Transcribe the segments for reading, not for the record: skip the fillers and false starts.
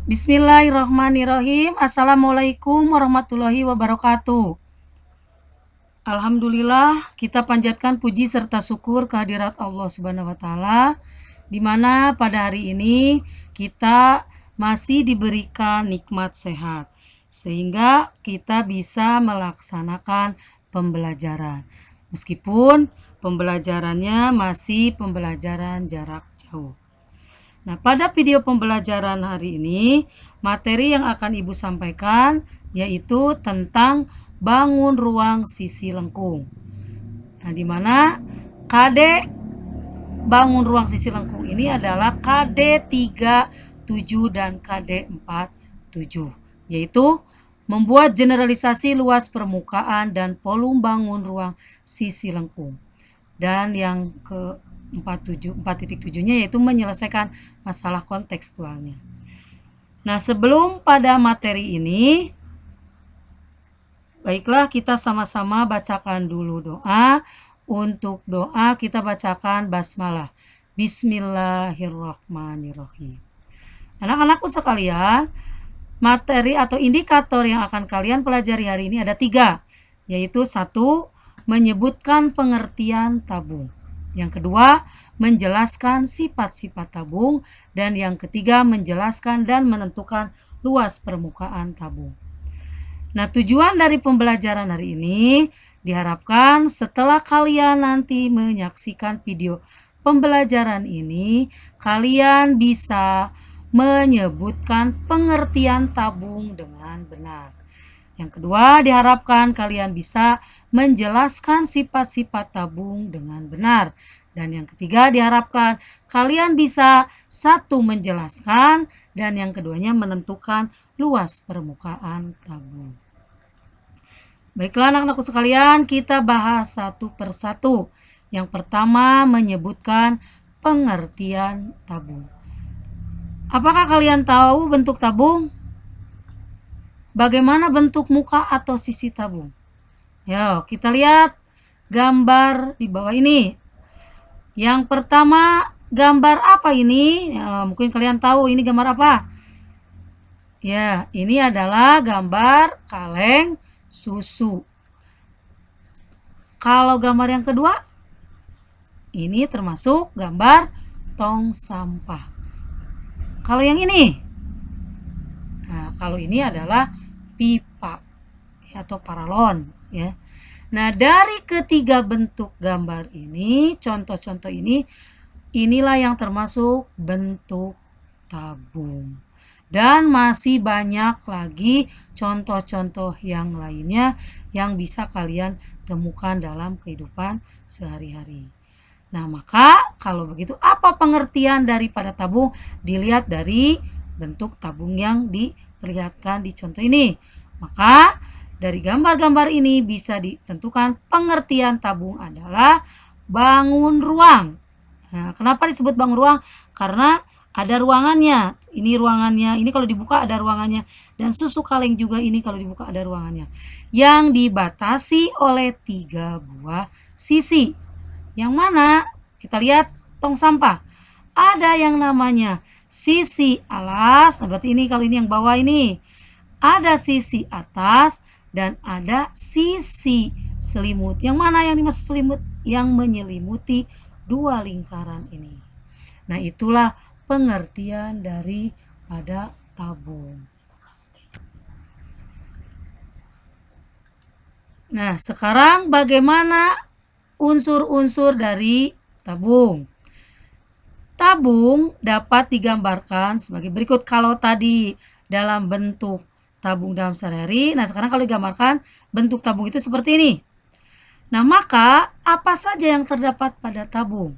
Bismillahirrahmanirrahim. Assalamualaikum warahmatullahi wabarakatuh. Alhamdulillah, kita panjatkan puji serta syukur kehadirat Allah Subhanahu wa taala, di mana pada hari ini kita masih diberikan nikmat sehat sehingga kita bisa melaksanakan pembelajaran. Meskipun pembelajarannya masih pembelajaran jarak jauh. Nah, pada video pembelajaran hari ini, materi yang akan Ibu sampaikan yaitu tentang bangun ruang sisi lengkung. Nah, di mana KD bangun ruang sisi lengkung ini adalah KD 37 dan KD 47, yaitu membuat generalisasi luas permukaan dan volume bangun ruang sisi lengkung. Dan yang ke 4.7-nya yaitu menyelesaikan masalah kontekstualnya. Nah, sebelum pada materi ini, baiklah kita sama-sama bacakan dulu doa. Untuk doa kita bacakan basmalah. Bismillahirrahmanirrahim. Anak-anakku sekalian, materi atau indikator yang akan kalian pelajari hari ini ada 3, yaitu 1, menyebutkan pengertian tabung. Yang kedua, menjelaskan sifat-sifat tabung. Dan yang ketiga, menjelaskan dan menentukan luas permukaan tabung. Nah, tujuan dari pembelajaran hari ini diharapkan setelah kalian nanti menyaksikan video pembelajaran ini, kalian bisa menyebutkan pengertian tabung dengan benar. Yang kedua, diharapkan kalian bisa menjelaskan sifat-sifat tabung dengan benar. Dan yang ketiga, diharapkan kalian bisa 1, menjelaskan, dan yang keduanya menentukan luas permukaan tabung. Baiklah anak-anakku sekalian, kita bahas satu persatu. Yang pertama, menyebutkan pengertian tabung. Apakah kalian tahu bentuk tabung? Bagaimana bentuk muka atau sisi tabung? Yuk, kita lihat gambar di bawah ini. Yang pertama, gambar apa ini? Ya, mungkin kalian tahu ini gambar apa? Ya, ini adalah gambar kaleng susu. Kalau gambar yang kedua, ini termasuk gambar tong sampah. Kalau yang ini, nah kalau ini adalah pipa atau paralon, ya. Nah, dari ketiga bentuk gambar ini, contoh-contoh ini, inilah yang termasuk bentuk tabung. Dan masih banyak lagi contoh-contoh yang lainnya yang bisa kalian temukan dalam kehidupan sehari-hari. Nah, maka kalau begitu apa pengertian daripada tabung? Dilihat dari bentuk tabung yang diperlihatkan di contoh ini. Maka dari gambar-gambar ini bisa ditentukan pengertian tabung adalah bangun ruang. Nah, kenapa disebut bangun ruang? Karena ada ruangannya. Ini ruangannya. Ini kalau dibuka ada ruangannya. Dan susu kaleng juga ini kalau dibuka ada ruangannya. Yang dibatasi oleh 3 buah sisi. Yang mana? Kita lihat tong sampah. Ada yang namanya sisi alas. Nah, berarti ini kalau ini yang bawah ini. Ada sisi atas dan ada sisi selimut. Yang mana yang dimaksud selimut? Yang menyelimuti 2 lingkaran ini. Nah, itulah pengertian daripada tabung. Nah, sekarang bagaimana unsur-unsur dari tabung? Tabung dapat digambarkan sebagai berikut. Kalau tadi dalam bentuk tabung dalam sehari-hari, nah sekarang kalau digambarkan bentuk tabung itu seperti ini. Nah, maka apa saja yang terdapat pada tabung?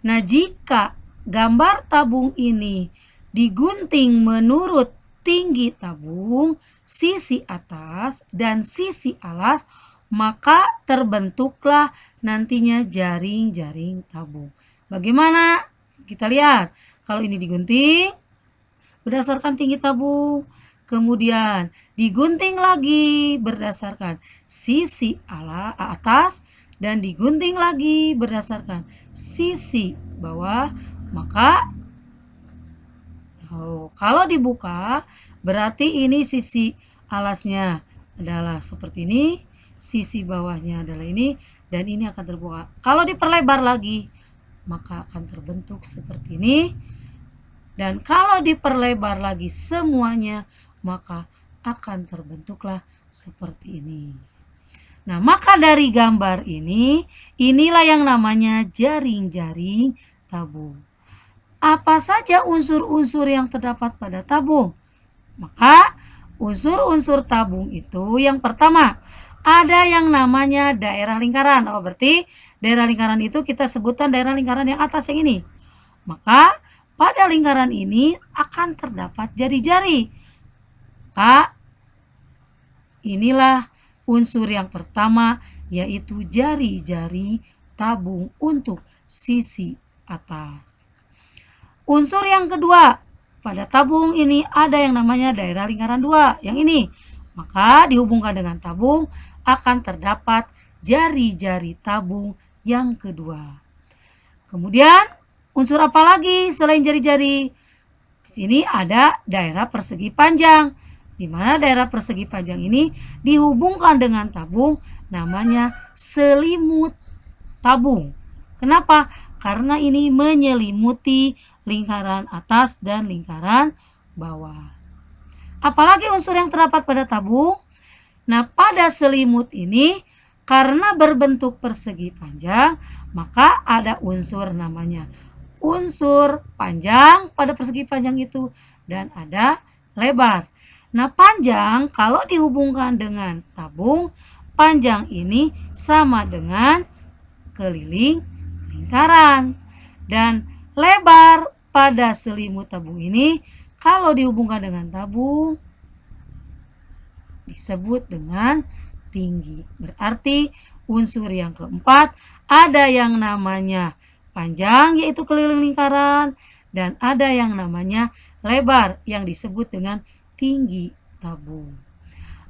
Nah, jika gambar tabung ini digunting menurut tinggi tabung, sisi atas dan sisi alas, maka terbentuklah nantinya jaring-jaring tabung. Bagaimana? Kita lihat. Kalau ini digunting berdasarkan tinggi tabung, kemudian digunting lagi berdasarkan sisi atas dan digunting lagi berdasarkan sisi bawah, maka Kalau dibuka berarti ini sisi alasnya adalah seperti ini, sisi bawahnya adalah ini, dan ini akan terbuka. Kalau diperlebar lagi maka akan terbentuk seperti ini, dan kalau diperlebar lagi semuanya maka akan terbentuklah seperti ini. Nah, maka dari gambar ini, inilah yang namanya jaring-jaring tabung. Apa saja unsur-unsur yang terdapat pada tabung? Maka unsur-unsur tabung itu yang pertama, ada yang namanya daerah lingkaran. Oh, berarti daerah lingkaran itu kita sebutkan daerah lingkaran yang atas yang ini. Maka pada lingkaran ini akan terdapat jari-jari. Maka inilah unsur yang pertama, yaitu jari-jari tabung untuk sisi atas. Unsur yang kedua, pada tabung ini ada yang namanya daerah lingkaran 2, yang ini. Maka dihubungkan dengan tabung akan terdapat jari-jari tabung yang kedua. Kemudian unsur apa lagi selain jari-jari? Di sini ada daerah persegi panjang, di mana daerah persegi panjang ini dihubungkan dengan tabung, namanya selimut tabung. Kenapa? Karena ini menyelimuti lingkaran atas dan lingkaran bawah. Apalagi unsur yang terdapat pada tabung? Nah, pada selimut ini karena berbentuk persegi panjang, maka ada unsur namanya unsur panjang pada persegi panjang itu, dan ada lebar. Nah, panjang kalau dihubungkan dengan tabung, panjang ini sama dengan keliling lingkaran. Dan lebar pada selimut tabung ini kalau dihubungkan dengan tabung disebut dengan tinggi. Berarti unsur yang keempat ada yang namanya panjang, yaitu keliling lingkaran, dan ada yang namanya lebar yang disebut dengan tinggi tabung.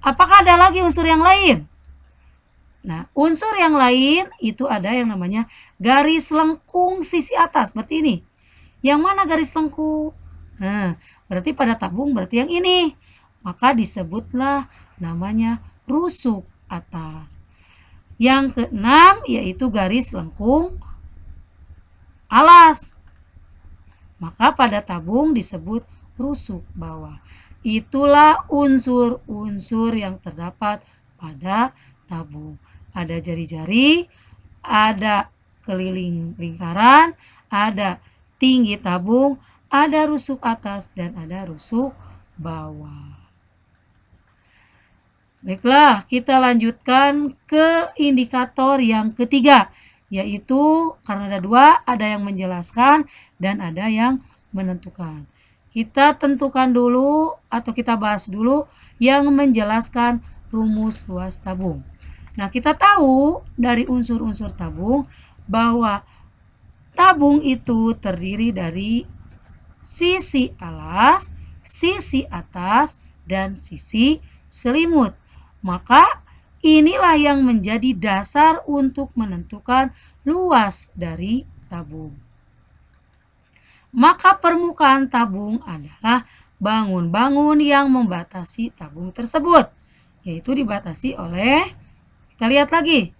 Apakah ada lagi unsur yang lain? Nah, unsur yang lain itu ada yang namanya garis lengkung sisi atas, seperti ini. Yang mana garis lengkung? Nah, berarti pada tabung berarti yang ini. Maka disebutlah namanya rusuk atas. Yang keenam yaitu garis lengkung alas. Maka pada tabung disebut rusuk bawah. Itulah unsur-unsur yang terdapat pada tabung. Ada jari-jari, ada keliling lingkaran, ada tinggi tabung, ada rusuk atas, dan ada rusuk bawah. Baiklah, kita lanjutkan ke indikator yang ketiga, yaitu karena ada dua, ada yang menjelaskan dan ada yang menentukan. Kita tentukan dulu atau kita bahas dulu yang menjelaskan rumus luas tabung. Nah, kita tahu dari unsur-unsur tabung bahwa tabung itu terdiri dari sisi alas, sisi atas, dan sisi selimut. Maka inilah yang menjadi dasar untuk menentukan luas dari tabung. Maka permukaan tabung adalah bangun-bangun yang membatasi tabung tersebut, yaitu dibatasi oleh, kita lihat lagi,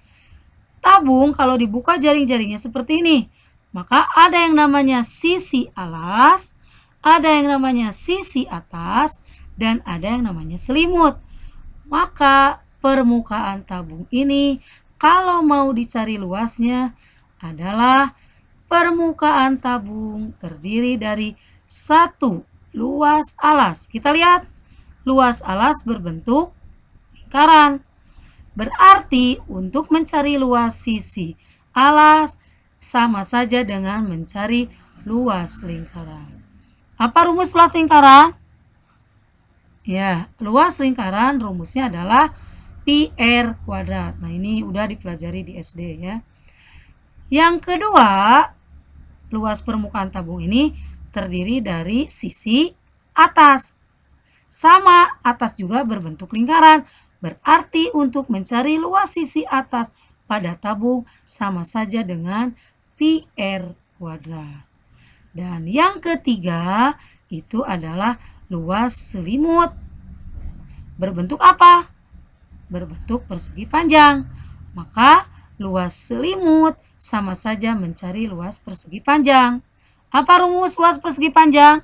tabung kalau dibuka jaring-jaringnya seperti ini, maka ada yang namanya sisi alas, ada yang namanya sisi atas, dan ada yang namanya selimut. Maka permukaan tabung ini kalau mau dicari luasnya adalah permukaan tabung terdiri dari satu luas alas. Kita lihat, luas alas berbentuk lingkaran. Berarti untuk mencari luas sisi alas sama saja dengan mencari luas lingkaran. Apa rumus luas lingkaran? Ya, luas lingkaran rumusnya adalah pi r kuadrat. Nah, ini udah dipelajari di SD ya. Yang kedua, luas permukaan tabung ini terdiri dari sisi atas. Sama, atas juga berbentuk lingkaran. Berarti untuk mencari luas sisi atas pada tabung sama saja dengan pi r kuadrat. Dan yang ketiga itu adalah luas selimut. Berbentuk apa? Berbentuk persegi panjang. Maka luas selimut sama saja mencari luas persegi panjang. Apa rumus luas persegi panjang?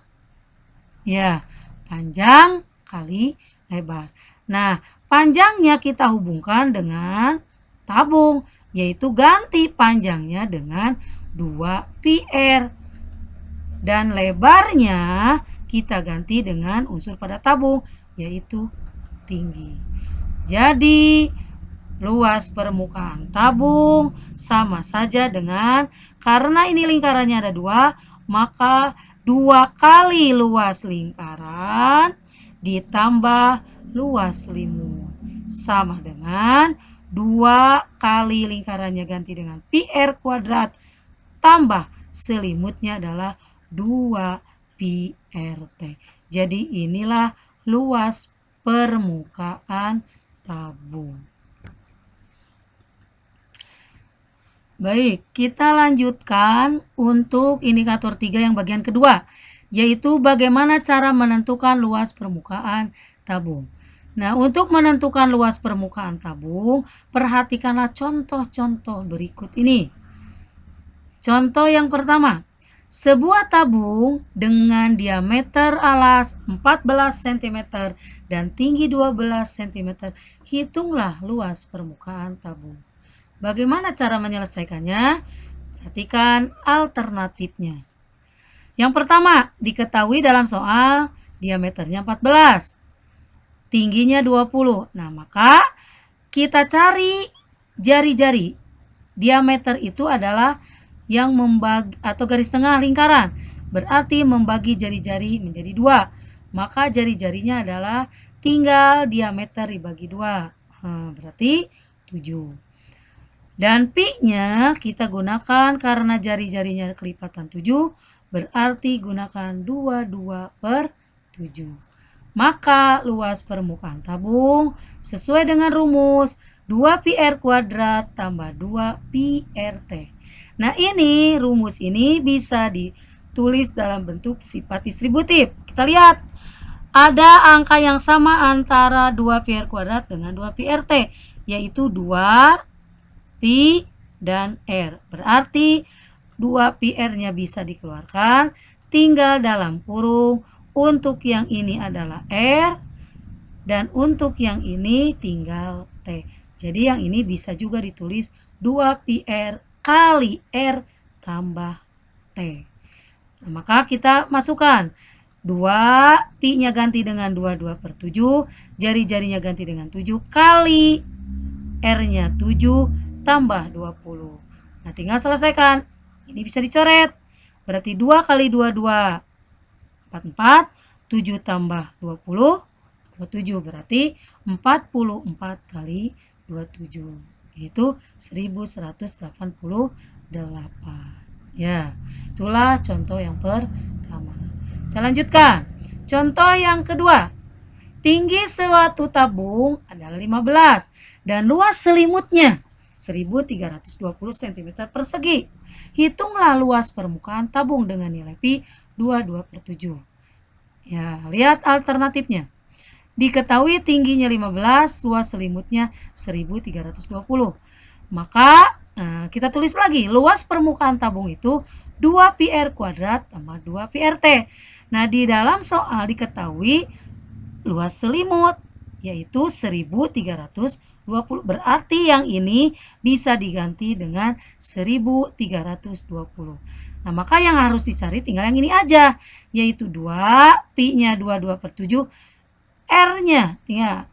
Ya, panjang kali lebar. Nah, panjangnya kita hubungkan dengan tabung, yaitu ganti panjangnya dengan 2πr. Dan lebarnya kita ganti dengan unsur pada tabung, yaitu tinggi. Jadi, luas permukaan tabung sama saja dengan, karena ini lingkarannya ada 2, maka 2 kali luas lingkaran ditambah luas selimut sama dengan 2 kali lingkarannya ganti dengan πr kuadrat tambah selimutnya adalah 2πrt. Jadi inilah luas permukaan tabung. Baik, kita lanjutkan untuk indikator 3 yang bagian kedua, yaitu bagaimana cara menentukan luas permukaan tabung. Nah, untuk menentukan luas permukaan tabung, perhatikanlah contoh-contoh berikut ini. Contoh yang pertama, sebuah tabung dengan diameter alas 14 cm dan tinggi 12 cm. Hitunglah luas permukaan tabung. Bagaimana cara menyelesaikannya? Perhatikan alternatifnya. Yang pertama, diketahui dalam soal diameternya 14, tingginya 20. Nah, maka kita cari jari-jari. Diameter itu adalah yang membagi atau garis tengah lingkaran. Berarti membagi jari-jari menjadi 2. Maka jari-jarinya adalah tinggal diameter dibagi 2. Berarti 7. Dan pi-nya kita gunakan karena jari-jarinya kelipatan 7, berarti gunakan 22/7. Maka luas permukaan tabung sesuai dengan rumus 2πr kuadrat tambah 2πrt. Nah, ini rumus ini bisa ditulis dalam bentuk sifat distributif. Kita lihat, ada angka yang sama antara 2πr kuadrat dengan 2πrt, yaitu 2 pi dan r. Berarti 2πr-nya bisa dikeluarkan, tinggal dalam kurung. Untuk yang ini adalah r dan untuk yang ini tinggal t. Jadi yang ini bisa juga ditulis 2πr kali r tambah t. Nah, maka kita masukkan 2, pi-nya ganti dengan 22/7, jari-jarinya ganti dengan 7 kali r-nya 7 tambah 20. Nah, tinggal selesaikan. Ini bisa dicoret. Berarti 2 kali 2, 2. 44. 7 tambah 20. 27. Berarti 44 kali 27. Itu 1188. Ya, itulah contoh yang pertama. Kita lanjutkan. Contoh yang kedua. Tinggi suatu tabung adalah 15 dan luas selimutnya 1320 cm persegi. Hitunglah luas permukaan tabung dengan nilai pi 22/7. Ya, lihat alternatifnya. Diketahui tingginya 15, luas selimutnya 1320. Maka kita tulis lagi, luas permukaan tabung itu 2πr kuadrat tambah 2πrt. Nah, di dalam soal diketahui luas selimut yaitu 1320. Berarti yang ini bisa diganti dengan 1320. Nah, maka yang harus dicari tinggal yang ini aja, yaitu 2, pi-nya 22/7, r-nya tinggal.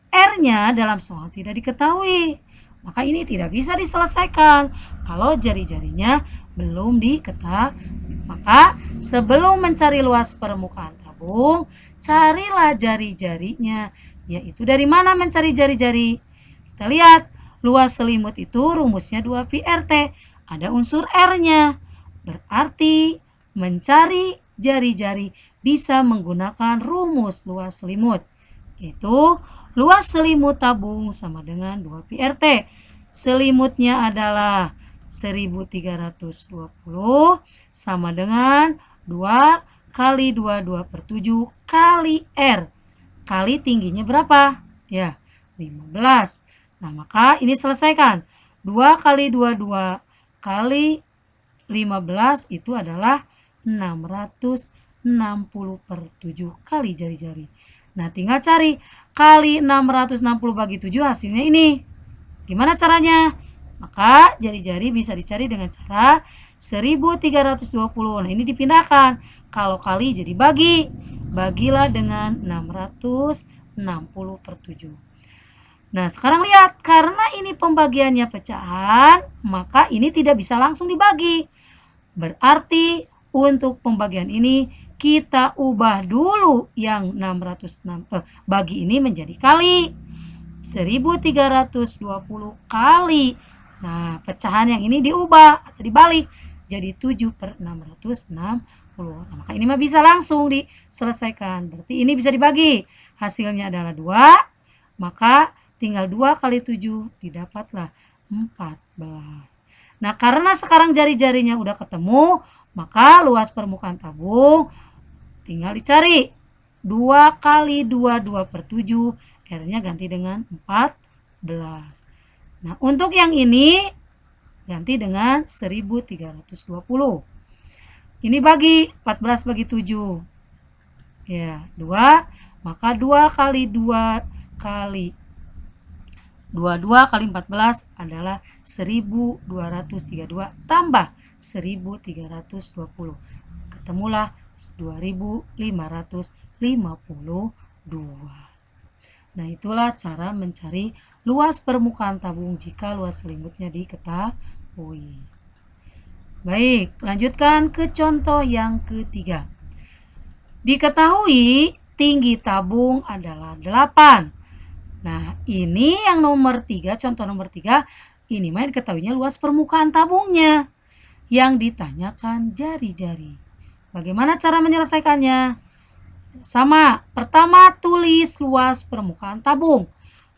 R-nya dalam soal tidak diketahui. Maka ini tidak bisa diselesaikan kalau jari-jarinya belum diketahui. Maka sebelum mencari luas permukaan tabung, carilah jari-jarinya. Yaitu dari mana mencari jari-jari? Kita lihat, luas selimut itu rumusnya 2πrt. Ada unsur R-nya. Berarti mencari jari-jari bisa menggunakan rumus luas selimut. Yaitu luas selimut tabung sama dengan 2πrt. Selimutnya adalah 1320 sama dengan 2 kali 22/7 kali R. Kali tingginya berapa? Ya, 15. Nah, maka ini selesaikan. 2 kali 22 kali 15 itu adalah 660/7 kali jari-jari. Nah, tinggal cari kali 660 bagi 7 hasilnya ini. Gimana caranya? Maka jari-jari bisa dicari dengan cara 1320. Nah, ini dipindahkan. Kalau kali jadi bagi. Bagilah dengan 660/7. Nah, sekarang lihat, karena ini pembagiannya pecahan, maka ini tidak bisa langsung dibagi. Berarti untuk pembagian ini kita ubah dulu yang 606 bagi ini menjadi kali. 1320 kali. Nah, pecahan yang ini diubah atau dibalik jadi 7/660. Nah, maka ini mah bisa langsung diselesaikan. Berarti ini bisa dibagi. Hasilnya adalah 2. Maka tinggal 2 kali 7 didapatlah 14. Nah, karena sekarang jari-jarinya udah ketemu, maka luas permukaan tabung tinggal dicari. 2 kali 2, 2/7. R-nya ganti dengan 14. Nah, untuk yang ini ganti dengan 1320. Ini bagi 14 bagi 7. Ya, 2. Maka 2 kali 2 kali 22 kali 14 adalah 1232 tambah 1320. Ketemulah 2552. Nah, itulah cara mencari luas permukaan tabung jika luas selimutnya diketahui. Baik, lanjutkan ke contoh yang ketiga. Diketahui tinggi tabung adalah 8. Nah, ini yang nomor 3, contoh nomor 3, ini mah diketahuinya luas permukaan tabungnya. Yang ditanyakan jari-jari. Bagaimana cara menyelesaikannya? Sama, pertama tulis luas permukaan tabung.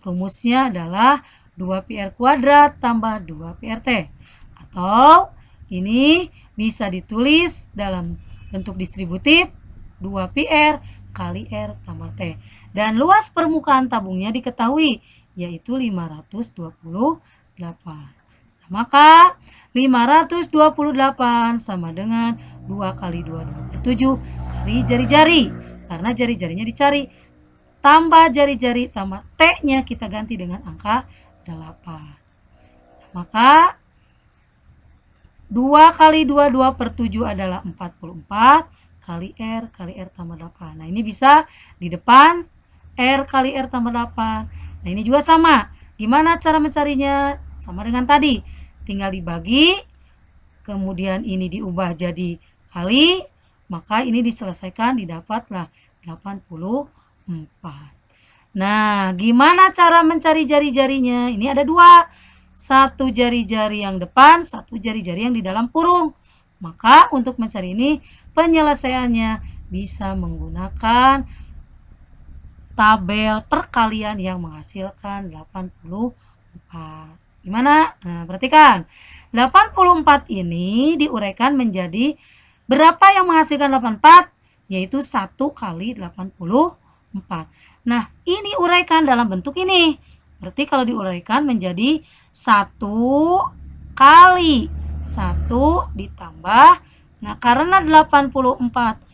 Rumusnya adalah 2πr² tambah 2πrt. Atau ini bisa ditulis dalam bentuk distributif 2πr kali R tambah T. Dan luas permukaan tabungnya diketahui, yaitu 528. Nah, maka 528 sama dengan 2 kali 2/7 kali jari-jari. Karena jari-jarinya dicari. Tambah jari-jari tambah T-nya kita ganti dengan angka 8. Nah, maka 2 kali 2, 2/7 adalah 44 kali R tambah 8. Nah, ini bisa di depan R kali R tambah 8. Nah, ini juga sama. Gimana cara mencarinya? Sama dengan tadi. Tinggal dibagi, kemudian ini diubah jadi kali, maka ini diselesaikan didapatlah 84. Nah, gimana cara mencari jari-jarinya? Ini ada 2. Satu jari-jari yang depan, satu jari-jari yang di dalam kurung. Maka untuk mencari ini penyelesaiannya bisa menggunakan tabel perkalian yang menghasilkan 84. Gimana? Nah, perhatikan. 84 ini diuraikan menjadi berapa yang menghasilkan 84? Yaitu 1 kali 84. Nah, ini uraikan dalam bentuk ini. Berarti kalau diuraikan menjadi 1 kali 1 ditambah. Nah, karena 84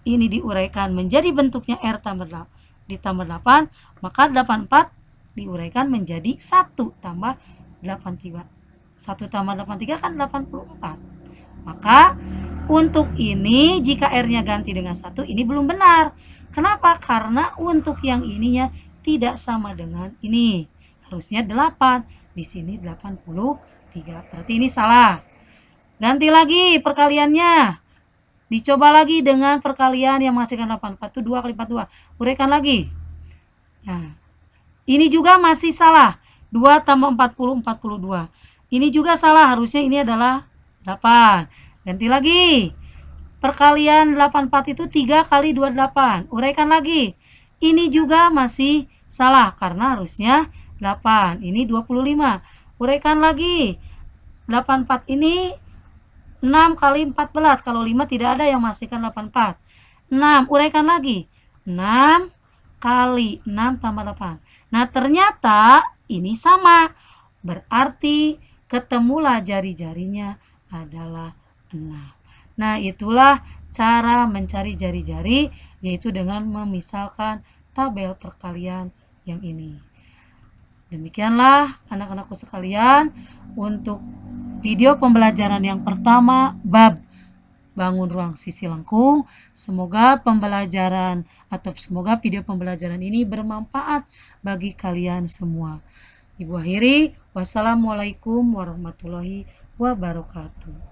ini diuraikan menjadi bentuknya R ditambah 8, maka 84 diuraikan menjadi 1 tambah 83. 1 tambah 83 kan 84. Maka untuk ini jika R-nya ganti dengan 1, ini belum benar. Kenapa? Karena untuk yang ininya tidak sama dengan ini. Harusnya 8. Di sini 83. Berarti ini salah. Ganti lagi perkaliannya. Dicoba lagi dengan perkalian yang menghasilkan 84 itu 2 kali 42. Uraikan lagi. Nah, ini juga masih salah. 2 tambah 40, 42. Ini juga salah. Harusnya ini adalah 8. Ganti lagi. Perkalian 84 itu 3 kali 28. Uraikan lagi. Ini juga masih salah karena harusnya 8. Ini 25. Uraikan lagi. 84 ini 6 kali 14. Kalau 5 tidak ada yang menghasilkan 84. 6. Uraikan lagi. 6 kali 6 tambah 8. Nah, ternyata ini sama. Berarti ketemulah jari-jarinya adalah 6. Nah, itulah cara mencari jari-jari, yaitu dengan memisalkan tabel perkalian yang ini. Demikianlah anak-anakku sekalian untuk video pembelajaran yang pertama bab bangun ruang sisi lengkung. Semoga video pembelajaran ini bermanfaat bagi kalian semua. Ibu akhiri, wassalamualaikum warahmatullahi wabarakatuh.